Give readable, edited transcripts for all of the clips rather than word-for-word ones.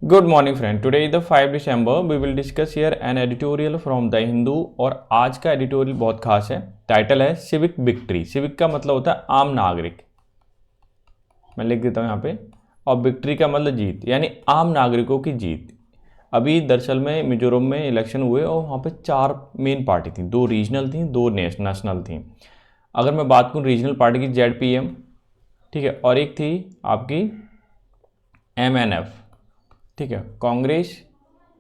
Good morning friend, today is the 5 December. We will discuss here an editorial from the Hindu. और आज का editorial बहुत खास है। टाइटल है सिविक विक्ट्री। सिविक का मतलब होता है आम नागरिक, मैं लिख देता हूँ यहाँ पे। और विक्ट्री का मतलब जीत, यानी आम नागरिकों की जीत। अभी दरअसल में मिजोरम में इलेक्शन हुए और वहाँ पे 4 मेन पार्टी थी, 2 रीजनल थी, 2 नेशनल थी। अगर मैं बात करूँ रीजनल पार्टी की ZPM, ठीक है, और एक थी आपकी MNF, ठीक है, कांग्रेस,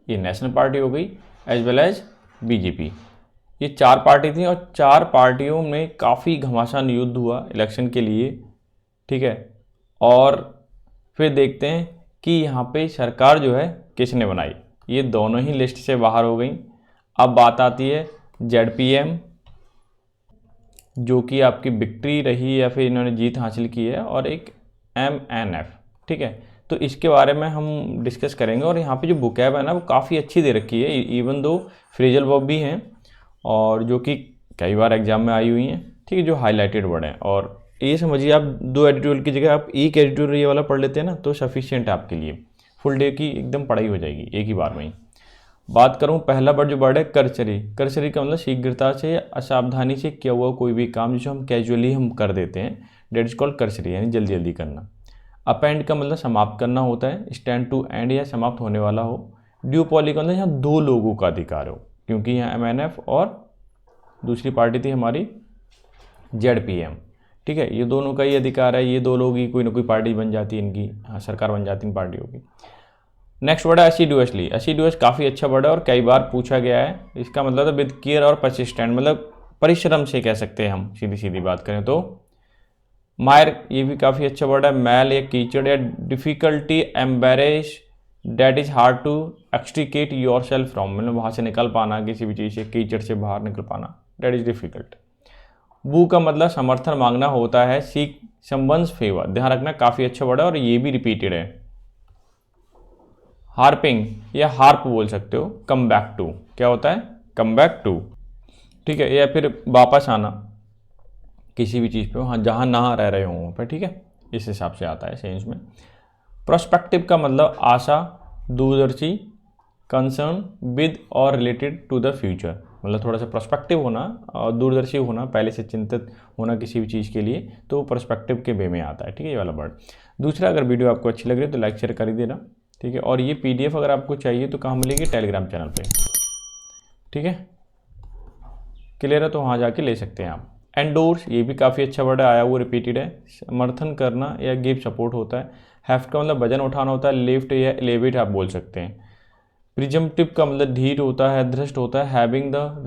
ये नेशनल पार्टी हो गई, एज वेल एज BJP। ये 4 पार्टी थी और 4 पार्टियों में काफ़ी घमासान युद्ध हुआ इलेक्शन के लिए, ठीक है। और फिर देखते हैं कि यहाँ पे सरकार जो है किसने बनाई। ये दोनों ही लिस्ट से बाहर हो गई। अब बात आती है ZPM, जो कि आपकी विक्ट्री रही या फिर इन्होंने जीत हासिल की है, और एक MNF, ठीक है। तो इसके बारे में हम डिस्कस करेंगे। और यहाँ पे जो बुकैब है ना, वो काफ़ी अच्छी दे रखी है, इवन दो फ्रेजल वर्ब भी हैं और जो कि कई बार एग्जाम में आई हुई हैं, ठीक है, जो हाईलाइटेड वर्ड हैं। और ये समझिए आप 2 एडिटोरियल की जगह आप एक एडिटोरियल ये वाला पढ़ लेते हैं ना, तो सफिशियंट है आपके लिए। फुल डे की एकदम पढ़ाई हो जाएगी एक ही बार में ही। बात करूँ पहला वर्ड, जो वर्ड है करचरी। करचरी का मतलब शीघ्रता से, असावधानी से किया हुआ कोई भी काम जिसे हम कैजुअली हम कर देते हैं, डेट इज कॉल्ड करचरी, यानी जल्दी जल्दी करना। अपेंड का मतलब समाप्त करना होता है, स्टैंड टू एंड या समाप्त होने वाला हो। ड्यूपॉली का मतलब यहाँ 2 लोगों का अधिकार हो, क्योंकि यहाँ MNF और दूसरी पार्टी थी हमारी ZPM, ठीक है, ये दोनों का ही अधिकार है। ये 2 लोग ही कोई ना कोई पार्टी बन जाती है इनकी, हाँ, सरकार बन जाती है इन पार्टियों की। नेक्स्ट वर्ड है असीडुअसली। असीडुअस काफ़ी अच्छा वर्ड है और कई बार पूछा गया है। इसका मतलब है विद केयर और परसिस्टेंट, मतलब परिश्रम से कह सकते हैं हम, सीधी सीधी बात करें तो। मायर, ये भी काफ़ी अच्छा वर्ड है। मैल या कीचड़ या difficulty, embarrass, that is hard to extricate yourself from, मतलब वहाँ से निकल पाना, किसी भी चीज़ से, कीचड़ से बाहर निकल पाना, डैट इज़ डिफ़िकल्ट। बू का मतलब समर्थन मांगना होता है। सीक समवन्स फेवर, ध्यान रखना काफ़ी अच्छा वर्ड है और ये भी रिपीटेड है। हार्पिंग या हार्प बोल सकते हो। कम बैक टू, क्या होता है? कम बैक टू, ठीक है, या फिर वापस आना किसी भी चीज़ पे, हाँ, जहाँ ना रह रहे हो वहाँ पर, ठीक है, इस हिसाब से आता है सेंस में। प्रोस्पेक्टिव का मतलब आशा, दूरदर्शी, कंसर्न विद और रिलेटेड टू द फ्यूचर, मतलब थोड़ा सा प्रोस्पेक्टिव होना और दूरदर्शी होना, पहले से चिंतित होना किसी भी चीज़ के लिए, तो प्रोस्पेक्टिव के वे में आता है, ठीक है, ये वाला वर्ड। दूसरा, अगर वीडियो आपको अच्छी लग रही है तो लाइक शेयर कर ही देना, ठीक है। और ये PDF अगर आपको चाहिए तो कहाँ मिलेगी? टेलीग्राम चैनल पे, ठीक है, क्लियर है, तो वहाँ जाके ले सकते हैं आप। एंडोर्स, ये भी काफ़ी अच्छा वर्ड है, आया वो रिपीटेड है। समर्थन करना या गिव सपोर्ट होता है। हेफ्ट का मतलब वजन उठाना होता है। लिफ्ट या एलिवेट आप बोल सकते हैं। प्रिजम्पटिव का मतलब ढीठ होता है, दृष्ट होता है। हैविंग द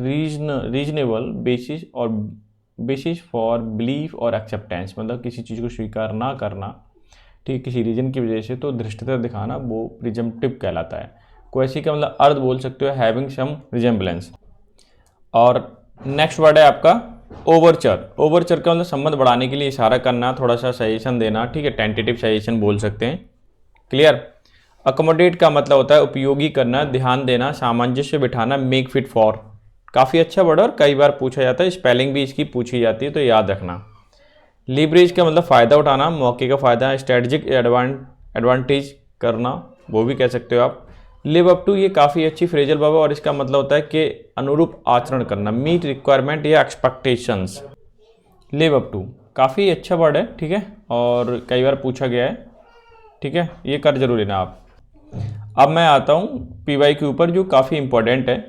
रीजनेबल बेसिस और बेसिस फॉर बिलीफ और एक्सेप्टेंस, मतलब किसी चीज़ को स्वीकार ना करना, ठीक है, किसी रीजन की वजह से, तो धृष्टता दिखाना, वो प्रिजम्पटिव कहलाता है। क्वेसी का मतलब अर्थ बोल सकते हो, हैविंग सम रिजेम्बलेंस। और नेक्स्ट वर्ड है आपका ओवरचर। ओवरचर का मतलब संबंध बढ़ाने के लिए इशारा करना, थोड़ा सा सजेशन देना, ठीक है, टेंटेटिव सजेशन बोल सकते हैं, क्लियर। अकोमोडेट का मतलब होता है उपयोगी करना, ध्यान देना, सामंजस्य बिठाना, मेक फिट फॉर, काफ़ी अच्छा वर्ड और कई बार पूछा जाता है, स्पेलिंग भी इसकी पूछी जाती है, तो याद रखना। लीवरेज का मतलब फ़ायदा उठाना, मौके का फ़ायदा, स्ट्रेटजिक एडवांटेज करना, वो भी कह सकते हो आप। लिव अप टू, ये काफ़ी अच्छी फ्रेजल वर्ब है और इसका मतलब होता है कि अनुरूप आचरण करना, मीट रिक्वायरमेंट या एक्सपेक्टेशंस। लिव अप टू काफ़ी अच्छा वर्ड है, ठीक है, और कई बार पूछा गया है, ठीक है, ये कर जरूर लेना आप। अब मैं आता हूँ PY के ऊपर, जो काफ़ी इंपॉर्टेंट है।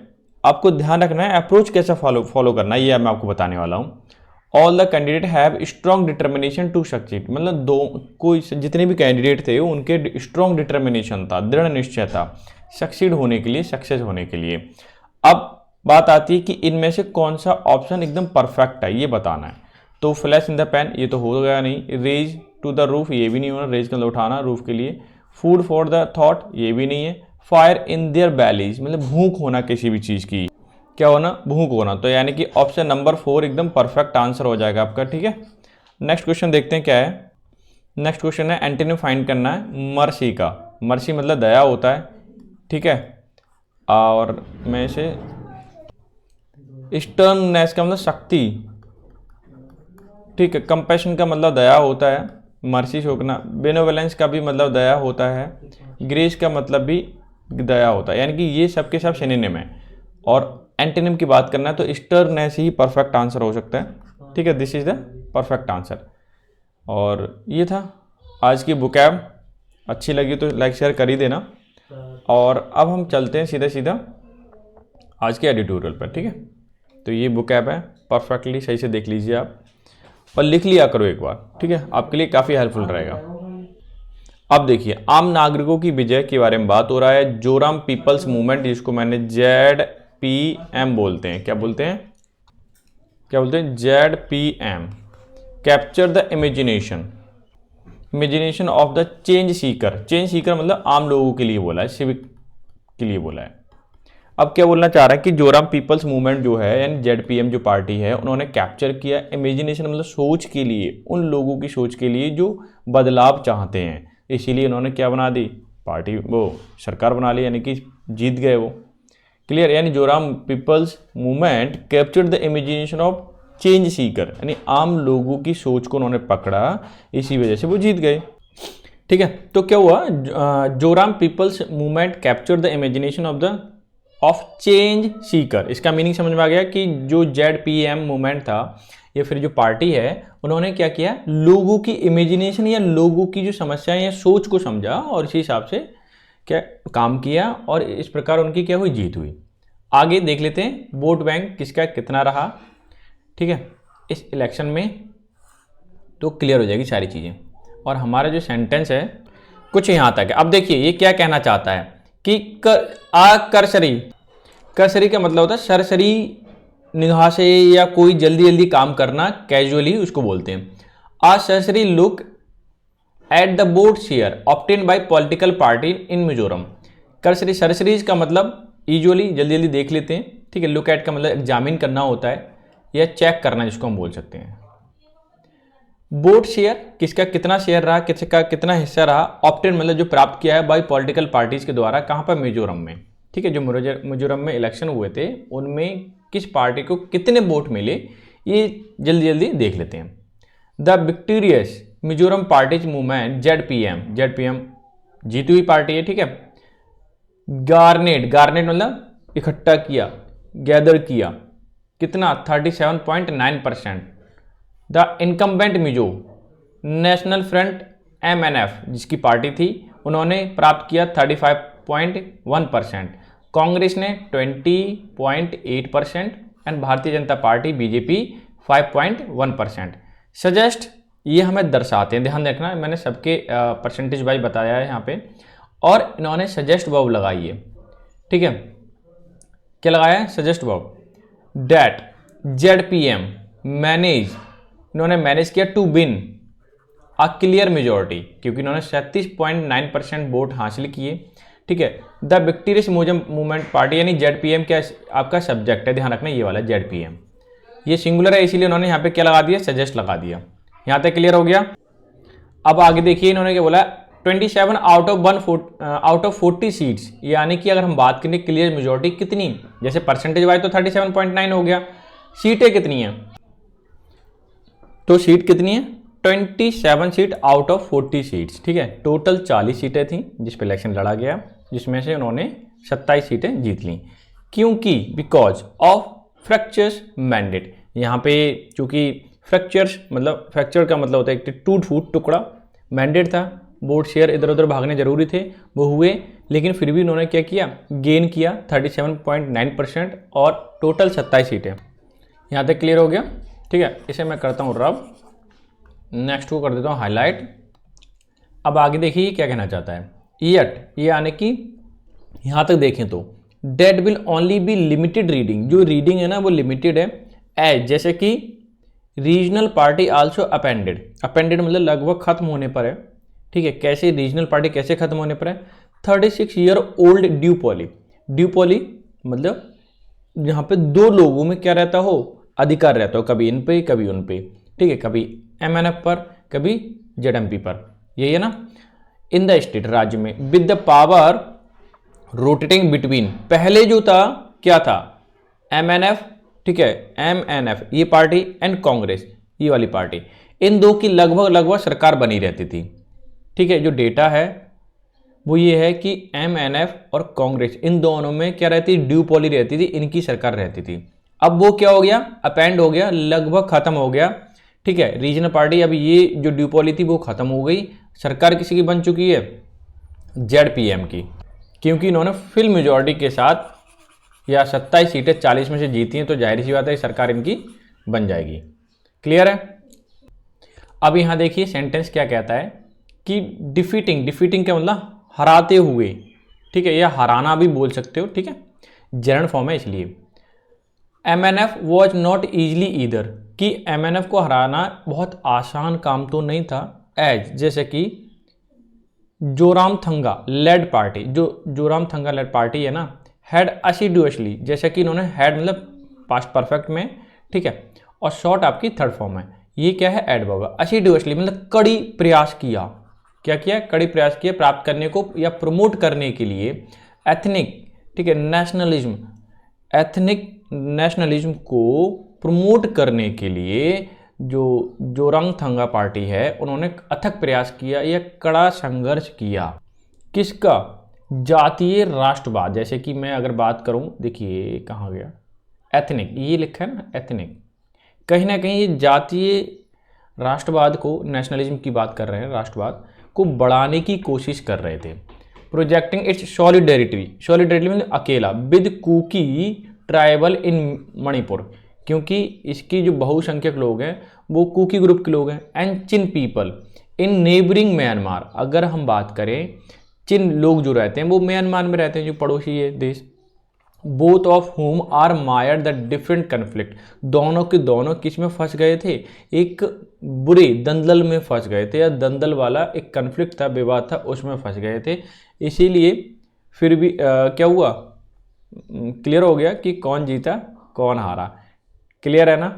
आपको ध्यान रखना है अप्रोच कैसा फॉलो करना है, ये मैं आपको बताने वाला हूँ। All the candidate have strong determination to succeed, मतलब कोई जितने भी कैंडिडेट थे उनके स्ट्रॉन्ग डिटर्मिनेशन था, दृढ़ निश्चय था सक्सीड होने के लिए, सक्सेस होने के लिए। अब बात आती है कि इनमें से कौन सा ऑप्शन एकदम परफेक्ट है, ये बताना है। तो फ्लैश इन द पैन, ये तो हो गया नहीं। रेज टू द रूफ, ये भी नहीं होना, रेज का उठाना रूफ के लिए। फूड फॉर द थॉट, ये भी नहीं है। फायर इन देयर बैलीज, मतलब भूख होना किसी भी चीज़ की, क्या होना? भूख होना, तो यानी कि ऑप्शन नंबर 4 एकदम परफेक्ट आंसर हो जाएगा आपका, ठीक है। नेक्स्ट क्वेश्चन देखते हैं क्या है। नेक्स्ट क्वेश्चन है एंटोनिम फाइंड करना है मर्सी का। मर्सी मतलब दया होता है, ठीक है, और मैं इसे स्टर्ननेस का मतलब शक्ति, ठीक है। कंपैशन का मतलब दया होता है, मर्सी शोकना, बेनोवलेंस का भी मतलब दया होता है, ग्रेस का मतलब भी दया होता है, यानी कि ये सब के सब सिनोनिम है। और एंटोनिम की बात करना है तो स्टर्ननेस ही परफेक्ट आंसर हो सकता है। ठीक है, this is the perfect answer. और ये था आज की बुकैब। अच्छी लगी तो लाइक शेयर कर ही देना। और अब हम चलते हैं सीधा सीधा आज के एडिटोरियल पर। ठीक है, तो ये बुकैब है, परफेक्टली सही से देख लीजिए आप और लिख लिया करो एक बार। ठीक है, आपके लिए काफ़ी हेल्पफुल रहेगा। अब देखिए, आम नागरिकों की विजय के बारे में बात हो रहा है। जोराम पीपल्स मूवमेंट, जिसको मैंने ZPM बोलते हैं, क्या बोलते हैं, क्या बोलते हैं, ZPM, capture the imagination of the change Sikar. Change Sikar मतलब आम लोगों के लिए बोला है, सिविक के लिए बोला है। अब क्या बोलना चाह रहा है कि जोराम पीपल्स मूवमेंट जो है यानी ZPM जो पार्टी है, उन्होंने कैप्चर किया इमेजिनेशन मतलब सोच के लिए, उन लोगों की सोच के लिए जो बदलाव चाहते हैं। इसीलिए उन्होंने क्या बना दी, पार्टी, वो सरकार बना ली, यानी कि जीत गए वो। क्लियर, यानी Joram people's movement capture the imagination of change Sikar, यानी आम लोगों की सोच को उन्होंने पकड़ा, इसी वजह से वो जीत गए। ठीक है, तो क्या हुआ, Joram people's movement capture the imagination of change Sikar. इसका मीनिंग समझ में आ गया कि जो ZPM मूवमेंट था या फिर जो पार्टी है, उन्होंने क्या किया, लोगों की इमेजिनेशन या लोगों की जो समस्याएं या सोच को समझा और इसी हिसाब से क्या काम किया, और इस प्रकार उनकी क्या हुई, जीत हुई। आगे देख लेते हैं वोट बैंक किसका कितना रहा। ठीक है, इस इलेक्शन में तो क्लियर हो जाएगी सारी चीज़ें। और हमारा जो सेंटेंस है कुछ यहाँ तक है। अब देखिए ये क्या कहना चाहता है कि करसरी का मतलब होता है सरसरी निगाह से या कोई जल्दी जल्दी काम करना, कैजुअली उसको बोलते हैं। A cursory look at the vote share obtain by political party in Mizoram. Cursory, सरसरीज का मतलब यूजुअली जल्दी जल्दी देख लेते हैं। ठीक है, लुक एट का मतलब एग्जामिन करना होता है या चेक करना, जिसको हम बोल सकते हैं। वोट शेयर, किसका कितना शेयर रहा, किसका कितना हिस्सा रहा, ऑप्टेन मतलब जो प्राप्त किया है बाय पॉलिटिकल पार्टीज के द्वारा, कहां पर, मिजोरम में। ठीक है, जो मिजोरम में इलेक्शन हुए थे उनमें किस पार्टी को कितने वोट मिले, ये जल्दी जल्दी देख लेते हैं। The victorious Mizoram parties movement ZPM जीती हुई पार्टी है। ठीक है, गार्नेट मतलब इकट्ठा किया, गैदर किया, कितना, 37.9%। The incumbent Mizo national front MNF जिसकी पार्टी थी, उन्होंने प्राप्त किया 35.1%। कांग्रेस ने 20.8% and Bharatiya Janata party BJP 5.1%। Suggest, ये हमें दर्शाते हैं, ध्यान रखना मैंने सबके परसेंटेज वाइज बताया है यहाँ पे। और इन्होंने सजेस्ट वर्ब लगाई है। ठीक है, क्या लगाया है, suggest verb. That ZPM manage, इन्होंने मैनेज किया to win a clear majority, क्योंकि इन्होंने 37.9% वोट हासिल किए। ठीक है, द विक्टोरियस मूवमेंट पार्टी यानी ZPM क्या आपका सब्जेक्ट है, ध्यान रखना ये वाला ZPM, ये सिंगुलर है इसीलिए उन्होंने यहाँ पे क्या लगा दिया, सजेस्ट लगा दिया। यहाँ तक क्लियर हो गया। अब आगे देखिए इन्होंने क्या बोला, 27 आउट ऑफ 40 सीट्स, यानी कि अगर हम बात करें क्लियर मेजोरिटी कितनी, जैसे परसेंटेज वाइज तो 37.9 हो गया, सीटें कितनी हैं, तो सीट कितनी है, 27 सीट आउट ऑफ 40 सीट्स। ठीक है, टोटल 40 सीटें थी जिस पे इलेक्शन लड़ा गया, जिसमें से उन्होंने 27 सीटें जीत ली। क्योंकि बिकॉज ऑफ फ्रैक्चर्स मैंडेट, यहाँ पे चूंकि फ्रैक्चर्स मतलब फ्रैक्चर का मतलब होता है एक टूट फूट टुकड़ा, मैंडेट था, वोट शेयर इधर उधर भागने जरूरी थे, वो हुए, लेकिन फिर भी उन्होंने क्या किया, गेन किया 37.9% और टोटल 27 सीटें। यहाँ तक क्लियर हो गया। ठीक है, इसे मैं करता हूँ रब, नेक्स्ट को कर देता हूँ हाईलाइट। अब आगे देखिए क्या कहना चाहता है, येट, ये यानी कि यहाँ तक देखें तो that will only be limited reading, जो रीडिंग है ना वो लिमिटेड है, एज जैसे कि regional party also appended, appended मतलब लगभग खत्म होने पर है। ठीक है, कैसे रीजनल पार्टी कैसे खत्म होने पर है, 36 ईयर ओल्ड ड्यूपोली, ड्यूपोली मतलब यहाँ पे दो लोगों में क्या रहता हो, अधिकार रहता हो, कभी इन पे कभी उन पे। ठीक है, कभी MNF पर कभी ZMP पर, यही है ना। इन द स्टेट, राज्य में, with the power rotating between, पहले जो था क्या था, MNF, ठीक है, MNF ये पार्टी एंड कांग्रेस ये वाली पार्टी, इन दो की लगभग लगभग सरकार बनी रहती थी। ठीक है, जो डेटा है वो ये है कि MNF और कांग्रेस इन दोनों में क्या रहती, ड्यूपोली रहती थी, इनकी सरकार रहती थी। अब वो क्या हो गया, अपेंड हो गया, लगभग खत्म हो गया। ठीक है, रीजनल पार्टी, अब ये जो ड्यूपोली थी वो खत्म हो गई, सरकार किसी की बन चुकी है, ZPM की, क्योंकि इन्होंने फुल मेजॉरिटी के साथ या 27 सीटें 40 में से जीती हैं, तो जाहिर सी बात है सरकार इनकी बन जाएगी। क्लियर है। अब यहां देखिए सेंटेंस क्या कहता है कि डिफीटिंग क्या मतलब हराते हुए। ठीक है, या हराना भी बोल सकते हो। ठीक है, जनरल फॉर्म है इसलिए। MNF was not easily either, कि MNF को हराना बहुत आसान काम तो नहीं था, एज जैसे कि जोरामथंगा लेड पार्टी, जो जोरामथंगा लेड पार्टी है ना, हैड असिडुअसली, जैसे कि इन्होंने हैड मतलब पास्ट परफेक्ट में। ठीक है, और शॉर्ट आपकी थर्ड फॉर्म है, ये क्या है एडवर्ब, असिडुअसली मतलब कड़ी प्रयास किया। क्या किया, कड़ी प्रयास किया प्राप्त करने को या प्रमोट करने के लिए एथनिक, ठीक है, नेशनलिज्म, एथनिक नेशनलिज्म को प्रमोट करने के लिए जो जोरामथंगा पार्टी है उन्होंने अथक प्रयास किया या कड़ा संघर्ष किया। किसका, जातीय राष्ट्रवाद। जैसे कि मैं अगर बात करूं, देखिए कहाँ गया, एथनिक, ये लिखा है ना एथनिक, कहीं ना कहीं ये जातीय राष्ट्रवाद को, नेशनलिज्म की बात कर रहे हैं, राष्ट्रवाद को बढ़ाने की कोशिश कर रहे थे। प्रोजेक्टिंग इट्स सॉलिडेरिटी मतलब अकेला, विद कुकी ट्राइबल इन मणिपुर, क्योंकि इसकी जो बहुसंख्यक लोग हैं वो कुकी ग्रुप के लोग हैं, and chin people in neighbouring Myanmar. अगर हम बात करें चिन लोग जो रहते हैं वो म्यांमार में रहते हैं, जो पड़ोसी है देश, both of home are Mayar the different conflict, दोनों के दोनों किस में फंस गए थे, एक बुरे दंदल में फंस गए थे, या दंदल वाला एक कन्फ्लिक्ट था, विवाद था, उसमें फंस गए थे। इसीलिए फिर भी क्या हुआ, क्लियर हो गया कि कौन जीता कौन हारा। क्लियर है ना।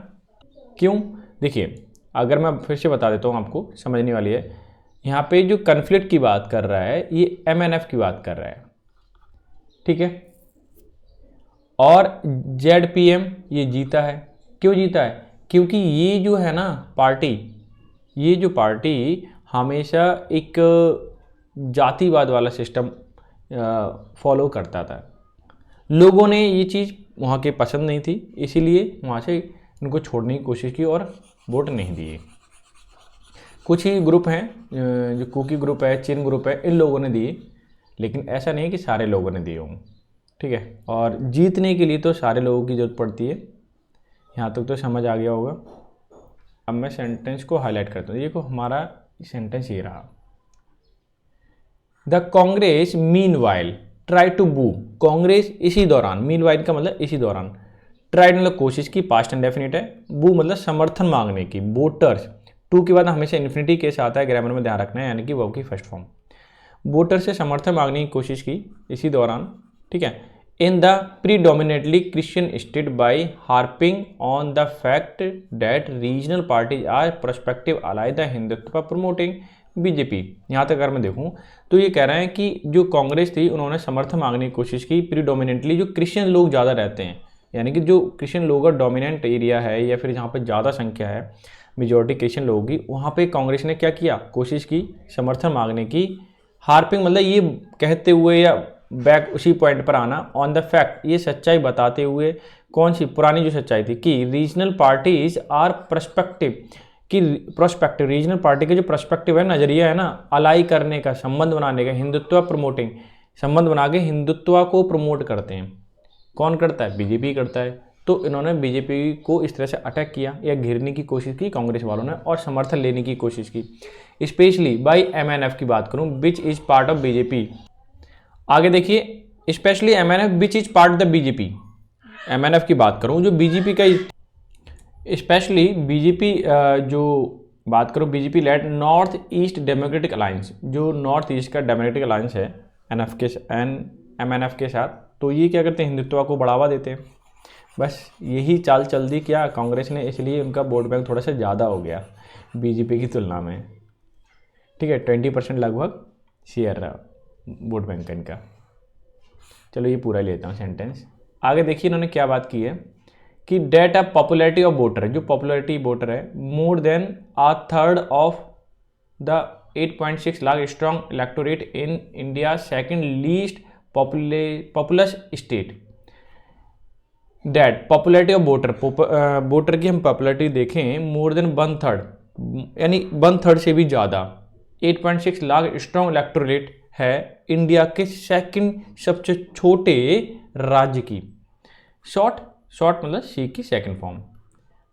क्यों, देखिए अगर मैं फिर से बता देता हूँ आपको, समझने वाली है। यहाँ पे जो कन्फ्लिक्ट की बात कर रहा है ये MNF की बात कर रहा है। ठीक है, और ZPM ये जीता है। क्यों जीता है, क्योंकि ये जो है ना पार्टी, ये जो पार्टी हमेशा एक जातिवाद वाला सिस्टम फॉलो करता था। लोगों ने ये चीज़ वहाँ के पसंद नहीं थी, इसीलिए वहाँ से इनको छोड़ने की कोशिश की और वोट नहीं दिए। कुछ ही ग्रुप हैं, जो कुकी ग्रुप है, चिन ग्रुप है, इन लोगों ने दिए, लेकिन ऐसा नहीं है कि सारे लोगों ने दिए हों। ठीक है, और जीतने के लिए तो सारे लोगों की ज़रूरत पड़ती है। यहाँ तक तो समझ आ गया होगा। अब मैं सेंटेंस को हाईलाइट करता हूँ। देखो हमारा सेंटेंस ये रहा, the Congress meanwhile try to woo, Congress इसी दौरान, मीनवाइल का मतलब इसी दौरान, ट्राई मतलब कोशिश की, पास्ट एंड डेफिनिट है, बू मतलब समर्थन मांगने की, वोटर्स, टू के बाद हमेशा इन्फिनिटी केस आता है, ग्रामर में ध्यान रखना है, यानी कि वर्ब की फर्स्ट फॉर्म, वोटर से समर्थन मांगने की कोशिश की इसी दौरान। ठीक है, in the predominantly Christian state by harping on the fact that regional parties are prospective ally the Hindutva promoting BJP। यहाँ तक अगर मैं देखूँ तो ये कह रहे हैं कि जो कांग्रेस थी उन्होंने समर्थन मांगने की कोशिश की, प्रीडोमिनेटली जो क्रिश्चियन लोग ज़्यादा रहते हैं, यानी कि जो क्रिश्चियन लोग का डोमिनेंट एरिया है या फिर जहाँ पर ज़्यादा संख्या है, मेजॉरिटी क्रिश्चियन लोगों की, वहाँ पे कांग्रेस ने क्या किया, कोशिश की समर्थन मांगने की। हार्पिंग मतलब ये कहते हुए या बैक उसी पॉइंट पर आना, ऑन द फैक्ट ये सच्चाई बताते हुए, कौन सी पुरानी जो सच्चाई थी कि रीजनल पार्टीज आर प्रस्पेक्टिव, कि प्रोस्पेक्टिव रीजनल पार्टी का जो प्रस्पेक्टिव है, नजरिया है ना, अलाई करने का, संबंध बनाने का, हिंदुत्व प्रमोटिंग, संबंध बना के हिंदुत्व को प्रमोट करते हैं। कौन करता है, BJP करता है। तो इन्होंने BJP को इस तरह से अटैक किया या घेरने की कोशिश की कांग्रेस वालों ने, और समर्थन लेने की कोशिश की, स्पेशली बाई MNF की बात करूं, which is part of BJP। आगे देखिए, specially MNF which is part of the BJP, MNF की बात करूं जो BJP का, स्पेशली BJP जो बात करो BJP led North East Democratic Alliance, जो नॉर्थ ईस्ट का डेमोक्रेटिक अलायंस है MNF के साथ, तो ये क्या करते हैं, हिंदुत्व को बढ़ावा देते हैं। बस यही चाल चल दी क्या कांग्रेस ने, इसलिए उनका वोट बैंक थोड़ा सा ज़्यादा हो गया BJP की तुलना में। ठीक है, 20% लगभग शेयर रहा वोट बैंक इनका। चलो ये पूरा लेता हूँ सेंटेंस। आगे देखिए इन्होंने क्या बात की है कि that of popularity of voter है, जो पॉपुलैरिटी वोटर है more than a third of the 8.6 lakh strong electorate in India second least populous state. That popularity of voter, voter की हम पॉपुलैरिटी देखें मोर देन 1/3 यानी 1/3 से भी ज़्यादा 8.6 लाख स्ट्रॉन्ग इलेक्टोरेट है इंडिया के सेकंड सबसे छोटे राज्य की। शॉर्ट मतलब सी की second form.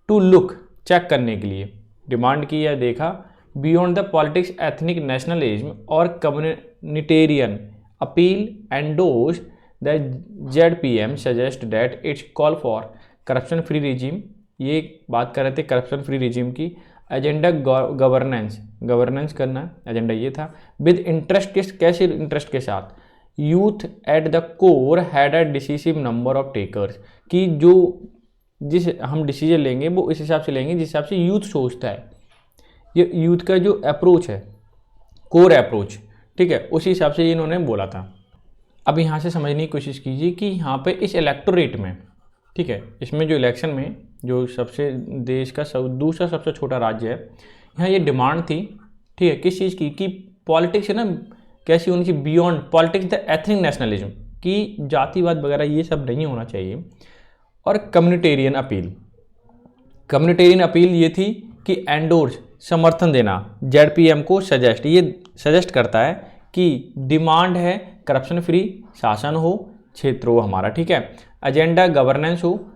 To look check करने के लिए डिमांड की या देखा beyond the politics ethnic nationalism और communitarian appeal endorse the ZPM suggest that it's call for corruption free regime. ये बात कर रहे थे करप्शन फ्री रिजीम की। एजेंडा गवर्नेंस करना एजेंडा ये था। विद इंटरेस्ट कैसे इंटरेस्ट के साथ youth at the core had a decisive number of takers कि जो जिस हम डिसीजन लेंगे वो इस हिसाब से लेंगे जिस हिसाब से यूथ सोचता है। ये यूथ का जो अप्रोच है कोर अप्रोच, ठीक है, उसी हिसाब से इन्होंने बोला था। अब यहाँ से समझने की कोशिश कीजिए कि यहाँ पे इस इलेक्टोरेट में, ठीक है, इसमें जो इलेक्शन में जो सबसे देश का दूसरा सबसे छोटा राज्य है, यहाँ ये डिमांड थी, ठीक है, किस चीज़ की कि पॉलिटिक्स है ना कैसी होनी चाहिए beyond politics the ethnic nationalism की जातिवाद वगैरह ये सब नहीं होना चाहिए। और कम्युनिटेरियन अपील ये थी कि एंडोर्स समर्थन देना ZPM को सजेस्ट करता है कि डिमांड है करप्शन फ्री शासन हो, क्षेत्र हो हमारा, ठीक है, एजेंडा गवर्नेंस हो,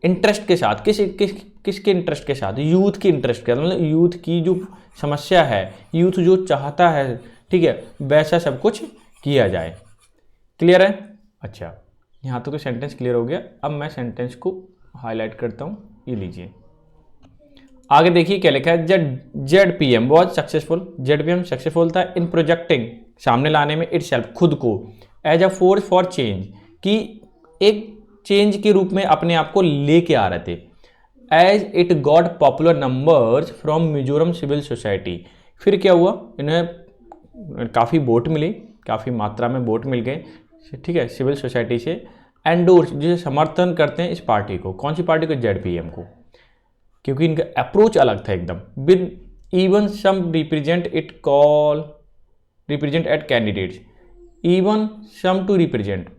इंटरेस्ट के साथ किसके इंटरेस्ट के साथ, यूथ के इंटरेस्ट के साथ, मतलब यूथ की जो समस्या है, यूथ जो चाहता है, ठीक है, वैसा सब कुछ किया जाए। क्लियर है? अच्छा, यहाँ तो सेंटेंस क्लियर हो गया। अब मैं सेंटेंस को हाईलाइट करता हूँ, ये लीजिए। आगे देखिए क्या लिखा है। ZPM was successful, ZPM successful था इन प्रोजेक्टिंग सामने लाने में इटसेल्फ खुद को as a force for change कि एक चेंज के रूप में अपने आप को लेके आ रहे थे। As it got popular numbers from Mizoram civil society. फिर क्या हुआ, इन्हें काफ़ी वोट मिले, काफ़ी मात्रा में वोट मिल गए, ठीक है, सिविल सोसाइटी से। एंडोर्स जिसे समर्थन करते हैं इस पार्टी को, कौन सी पार्टी को, ZPM को, क्योंकि इनका अप्रोच अलग था एकदम। With even some represent at candidates, even some to represent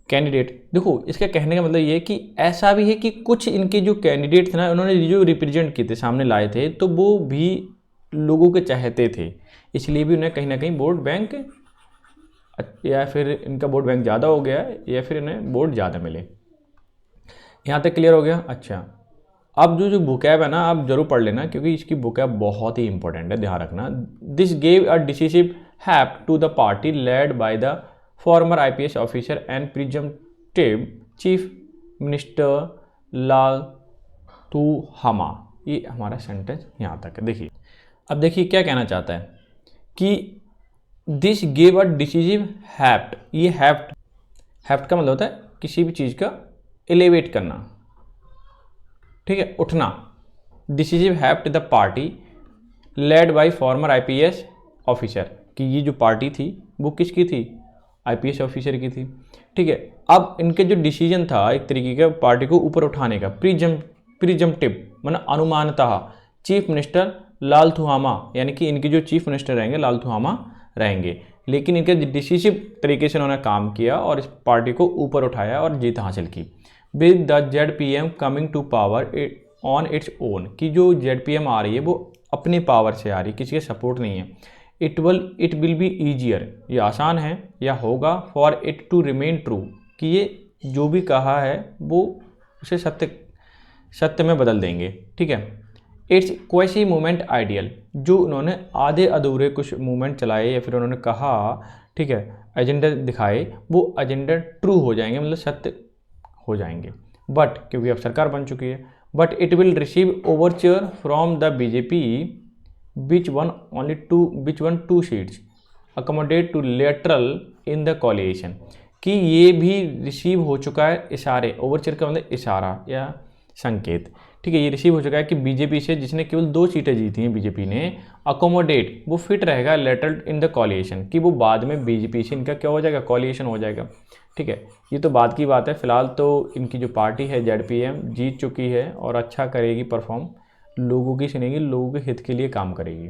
candidate. देखो इसका कहने का मतलब ये कि ऐसा भी है कि कुछ इनके जो कैंडिडेट थे ना, उन्होंने जो रिप्रेजेंट किए थे, सामने लाए थे, तो वो भी लोगों के चाहते थे, इसलिए भी उन्हें कहीं ना कहीं वोट बैंक, या फिर इनका वोट बैंक ज़्यादा हो गया या फिर इन्हें वोट ज़्यादा मिले। यहाँ तक क्लियर हो गया। अच्छा, अब जो बुकैब है ना, आप जरूर पढ़ लेना क्योंकि इसकी बुकैब बहुत ही इंपॉर्टेंट है, ध्यान रखना। This gave a decisive help to the party led by the former IPS officer and presumptive chief minister Lalduhoma. ये हमारा सेंटेंस यहाँ तक है। देखिए अब देखिए क्या कहना चाहता है कि दिस गेव अ डिसिसिव हैप्ट। ये हैप्ट का मतलब होता है किसी भी चीज़ का एलिवेट करना, ठीक है, उठना। Decisive हैप्ट the party led bye farmer IPS officer, कि ये जो पार्टी थी वो किसकी थी, IPS ऑफिसर की थी, ठीक है। अब इनके जो डिसीजन था एक तरीके का पार्टी को ऊपर उठाने का, प्रिजम्प्टिव मतलब अनुमानतः, चीफ मिनिस्टर लालथुहामा, यानी कि इनके जो चीफ मिनिस्टर रहेंगे लालथुहामा रहेंगे, लेकिन इनके डिसिसिव तरीके से उन्होंने काम किया और इस पार्टी को ऊपर उठाया और जीत हासिल की। With the ZPM coming to power on its own, कि जो ZPM आ रही है वो अपनी पावर से आ रही है, किसी के सपोर्ट नहीं है। इट विल बी ईजियर, ये आसान है या होगा, for it to remain true, कि ये जो भी कहा है वो उसे सत्य में बदल देंगे, ठीक है। इट्स क्वेसी मूवमेंट आइडियल, जो उन्होंने आधे अधूरे कुछ मूवमेंट चलाए या फिर उन्होंने कहा, ठीक है, एजेंडा दिखाए, वो एजेंडा ट्रू हो जाएंगे, मतलब सत्य हो जाएंगे। बट क्योंकि अब सरकार बन चुकी है, but it will receive overture from the BJP which won 2 seats accommodate to lateral in the coalition, कि ये भी रिसीव हो चुका है इशारे, ओवरच्योर का मतलब इशारा या संकेत, ठीक ठीक है, ये रिसीव हो चुका है कि बीजेपी से जिसने केवल 2 सीटें जीती हैं बीजेपी ने, अकोमोडेट, वो फिट रहेगा लेटर इन द कॉलिएशन, कि वो बाद में बीजेपी से इनका क्या हो जाएगा, कॉलिएशन हो जाएगा। ठीक है, ये तो बाद की बात है, फिलहाल तो इनकी जो पार्टी है जेडपीएम जीत चुकी है और अच्छा करेगी परफॉर्म, लोगों की सुनेगी, लोगों के हित के लिए काम करेगी।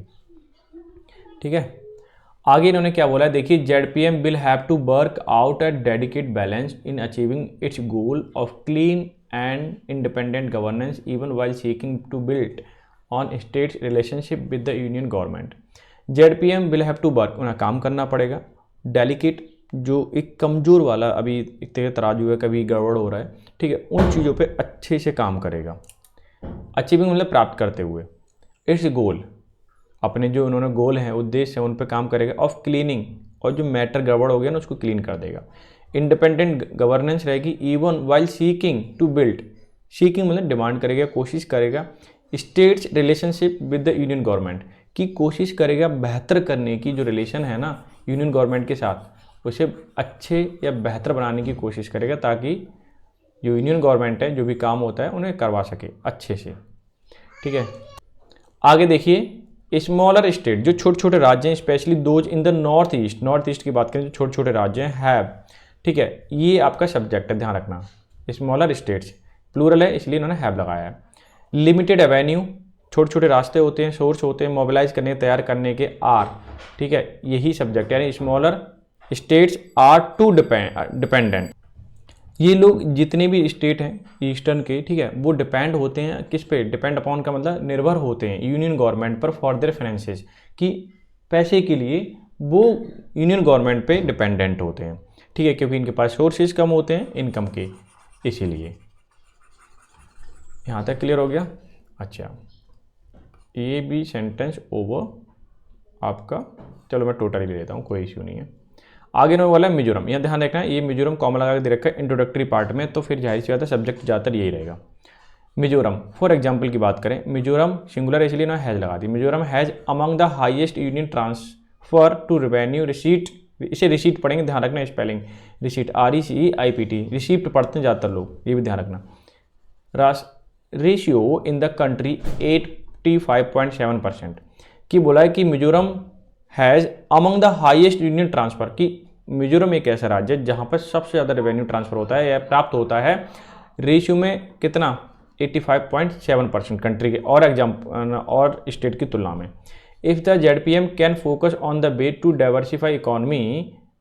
ठीक है, आगे इन्होंने क्या बोला है, देखिए, ZPM will have to work out a dedicate balance in achieving its goal of clean and independent governance even while seeking to build on states relationship with the union government. ZPM will have to work, उन्हें काम करना पड़ेगा, delicate, जो एक कमज़ोर वाला, अभी एक तेज तराजू है, कभी गड़बड़ हो रहा है, ठीक है, उन चीज़ों पे अच्छे से काम करेगा। अचीविंग मतलब प्राप्त करते हुए, इट्स गोल, अपने जो उन्होंने गोल हैं, उद्देश्य हैं, उन पे काम करेगा, ऑफ क्लीनिंग, और जो मैटर गड़बड़ हो गया ना उसको क्लीन कर देगा। इंडिपेंडेंट गवर्नेंस रहेगी, even while seeking to build, seeking मतलब डिमांड करेगा, कोशिश करेगा, states relationship with the union government, की कोशिश करेगा बेहतर करने की, जो रिलेशन है ना यूनियन गवर्नमेंट के साथ, उसे अच्छे या बेहतर बनाने की कोशिश करेगा, ताकि जो यूनियन गवर्नमेंट है जो भी काम होता है उन्हें करवा सके अच्छे से। ठीक है, आगे देखिए, स्मॉलर स्टेट, जो छोटे छोटे राज्य हैं, specially those in the north east की बात करें, जो छोटे छोटे राज्य हैं, हैव, ठीक है, ये आपका सब्जेक्ट है, ध्यान रखना, स्मॉलर स्टेट्स प्लूरल है इसलिए इन्होंने हैव लगाया है। लिमिटेड एवेन्यू, छोटे छोटे रास्ते होते हैं, सोर्स होते हैं, मोबिलाइज करने, तैयार करने के, आर, ठीक है, यही सब्जेक्ट, यानी smaller states are too dependent, ये लोग जितने भी स्टेट हैं ईस्टर्न के, ठीक है, वो डिपेंड होते हैं किस पे, डिपेंड अपॉन का मतलब निर्भर होते हैं यूनियन गवर्नमेंट पर फॉर देयर फाइनेंसेस, कि पैसे के लिए वो यूनियन गवर्नमेंट पे डिपेंडेंट होते हैं। ठीक है, क्योंकि इनके पास सोर्सेज कम होते हैं इनकम के, इसीलिए। यहाँ तक क्लियर हो गया? अच्छा, ये भी सेंटेंस ओवर आपका, चलो मैं टोटली ले लेता हूँ, कोई इश्यू नहीं है। आगे इन्होंने बोला मिजोरम, यहाँ ध्यान रखना, ये मिजोरम कॉमन लगा के दे रखा है इंट्रोडक्टरी पार्ट में, तो फिर जाहिर सी बात है सब्जेक्ट ज़्यादातर यही रहेगा। मिजोरम, फॉर एग्जांपल की बात करें, मिजोरम सिंगुलर इसलिए ना हैज़ लगा दी, Mizoram has among the highest union transfer to revenue receipt, इसे रिसीट पढ़ेंगे, ध्यान रखना स्पेलिंग, रिसीट RECEIPT, रिसीप्ट पढ़ते हैं ज़्यादातर लोग, ये भी ध्यान रखना। रेशियो इन द कंट्री 85.7% की बोला है कि Mizoram has among the highest union transfer, कि मिजोरम एक ऐसा राज्य है जहाँ पर सबसे ज़्यादा रेवेन्यू ट्रांसफ़र होता है या प्राप्त होता है, रेशियो में कितना, 85.7% कंट्री के और स्टेट की तुलना में। If the ZPM can focus on the way to diversify economy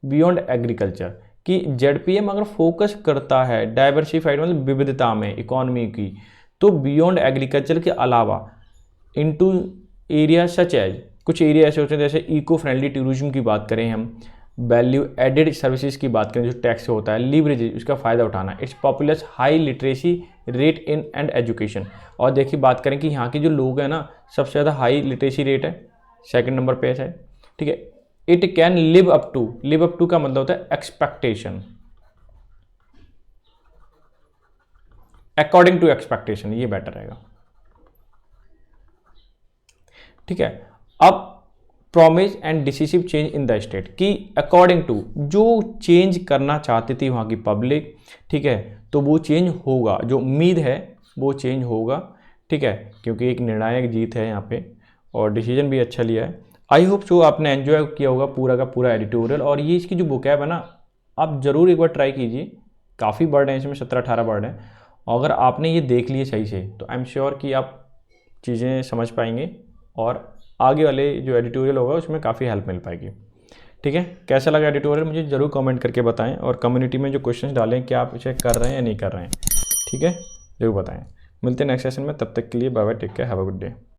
beyond agriculture, कि जेडपीएम अगर फोकस करता है डाइवर्सिफाइड मतलब विविधता में इकॉनमी की, तो बियॉन्ड एग्रीकल्चर के अलावा इनटू एरिया सच एज, कुछ एरिया ऐसे होते हैं जैसे इको फ्रेंडली टूरिज्म की बात करें हम, वैल्यू एडेड सर्विसेज की बात करें जो टैक्स होता है, लीवरेज उसका फ़ायदा उठाना, it's populace high literacy rate in and education, और देखिए बात करें कि यहाँ के जो लोग हैं ना सबसे ज़्यादा हाई लिटरेसी रेट है, सेकंड नंबर पे है। ठीक है, it can live up to का मतलब होता है एक्सपेक्टेशन, अकॉर्डिंग टू एक्सपेक्टेशन, ये बेटर रहेगा। ठीक है, अब promise and decisive change in the state, कि अकॉर्डिंग टू जो चेंज करना चाहती थी वहाँ की पब्लिक, ठीक है, तो वो चेंज होगा, जो उम्मीद है वो चेंज होगा। ठीक है, क्योंकि एक निर्णायक जीत है यहाँ पे और डिसीजन भी अच्छा लिया है। आई होप सो आपने एंजॉय किया होगा पूरा का पूरा एडिटोरियल, और ये इसकी जो बुकैब है ना आप ज़रूर एक बार ट्राई कीजिए, काफ़ी वर्ड हैं इसमें, 17-18 वर्ड हैं, और अगर आपने ये देख लिए सही से तो आई एम श्योर कि आप चीज़ें समझ पाएंगे और आगे वाले जो एडिटोरियल होगा उसमें काफ़ी हेल्प मिल पाएगी। ठीक है, कैसा लगा एडिटोरियल मुझे ज़रूर कमेंट करके बताएं, और कम्युनिटी में जो क्वेश्चंस डालें क्या आप इसे कर रहे हैं या नहीं कर रहे हैं, ठीक है, ज़रूर बताएं। मिलते हैं नेक्स्ट सेशन में, तब तक के लिए bye bye, take care, have a good day.